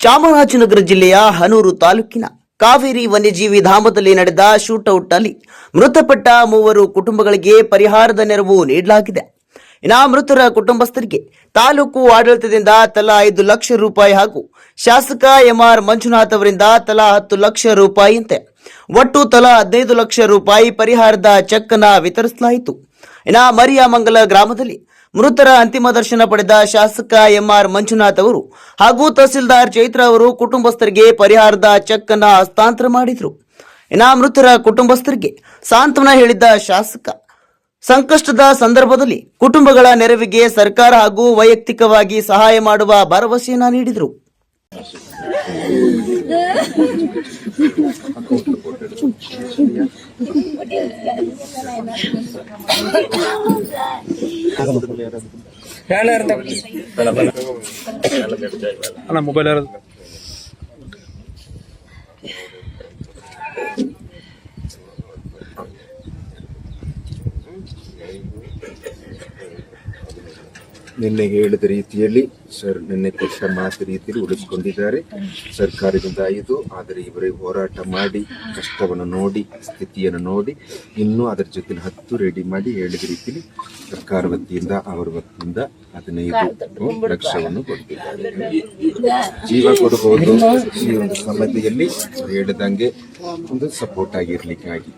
ಚಾಮರಾಜನಗರ ಜಿಲ್ಲೆಯ ಹನೂರು ತಾಲೂಕಿನ ಕಾವೇರಿ ವನ್ಯಜೀವಿ ಧಾಮದಲ್ಲಿ ನಡೆದ ಶೂಟೌಟ್ನಲ್ಲಿ ಮೃತಪಟ್ಟ 3 ಕುಟುಂಬಗಳಿಗೆ ಪರಿಹಾರದ ನೆರವು ನೀಡಲಾಗಿದೆ. ಇನ್ನು ಮೃತರ ಕುಟುಂಬಸ್ಥರಿಗೆ ತಾಲೂಕು ಆಡಳಿತದಿಂದ ತಲಾ 5 ಲಕ್ಷ ರೂಪಾಯಿ ಹಾಗೂ ಶಾಸಕ ಎಂಆರ್ ಮಂಜುನಾಥ್ ಅವರಿಂದ ತಲಾ 10 ಲಕ್ಷ ರೂಪಾಯಿಯಂತೆ ಒಟ್ಟು ತಲಾ 15 ಲಕ್ಷ ರೂಪಾಯಿ ಪರಿಹಾರದ ಚೆಕ್ ಅನ್ನು ವಿತರಿಸಲಾಯಿತು. ಇನ್ನು ಮರಿಯಾಮಂಗಲ ಗ್ರಾಮದಲ್ಲಿ ಮೃತರ ಅಂತಿಮ ದರ್ಶನ ಪಡೆದ ಶಾಸಕ ಎಂಆರ್ ಮಂಜುನಾಥ್ ಅವರು ಹಾಗೂ ತಹಸೀಲ್ದಾರ್ ಚೈತ್ರ ಅವರು ಕುಟುಂಬಸ್ಥರಿಗೆ ಪರಿಹಾರದ ಚೆಕ್ ಅನ್ನು ಹಸ್ತಾಂತರ ಮಾಡಿದರು. ಇನ್ನು ಮೃತರ ಕುಟುಂಬಸ್ಥರಿಗೆ ಸಾಂತ್ವನ ಹೇಳಿದ್ದ ಶಾಸಕ ಸಂಕಷ್ಟದ ಸಂದರ್ಭದಲ್ಲಿ ಕುಟುಂಬಗಳ ನೆರವಿಗೆ ಸರ್ಕಾರ ಹಾಗೂ ವೈಯಕ್ತಿಕವಾಗಿ ಸಹಾಯ ಮಾಡುವ ಭರವಸೆಯನ್ನು ನೀಡಿದರು. ಮೊಬೈಲ್ ನಿನ್ನೆ ಹೇಳಿದ ರೀತಿಯಲ್ಲಿ ಸರ್ ನಿನ್ನೆ ಕೊಟ್ಟ ಮಾತು ರೀತಿಯಲ್ಲಿ ಉಳಿಸಿಕೊಂಡಿದ್ದಾರೆ. ಸರ್ಕಾರದಿಂದ ಇದು ಆದರೆ ಇವರೇ ಹೋರಾಟ ಮಾಡಿ ಕಷ್ಟವನ್ನು ನೋಡಿ ಸ್ಥಿತಿಯನ್ನು ನೋಡಿ ಇನ್ನೂ ಅದರ ಜೊತೆ 10 ರೆಡಿ ಮಾಡಿ ಹೇಳಿದ ರೀತಿಯಲ್ಲಿ ಸರ್ಕಾರ ವತಿಯಿಂದ ಅವರ ವತಿಯಿಂದ 15 ಲಕ್ಷವನ್ನು ಕೊಟ್ಟಿದ್ದಾರೆ. ಜೀವ ಕೊಡಬಹುದು ಈ ಒಂದು ಸಮಯದಲ್ಲಿ ಹೇಳಿದಂಗೆ ಒಂದು ಸಪೋರ್ಟ್ ಆಗಿರ್ಲಿಕ್ಕಾಗಿ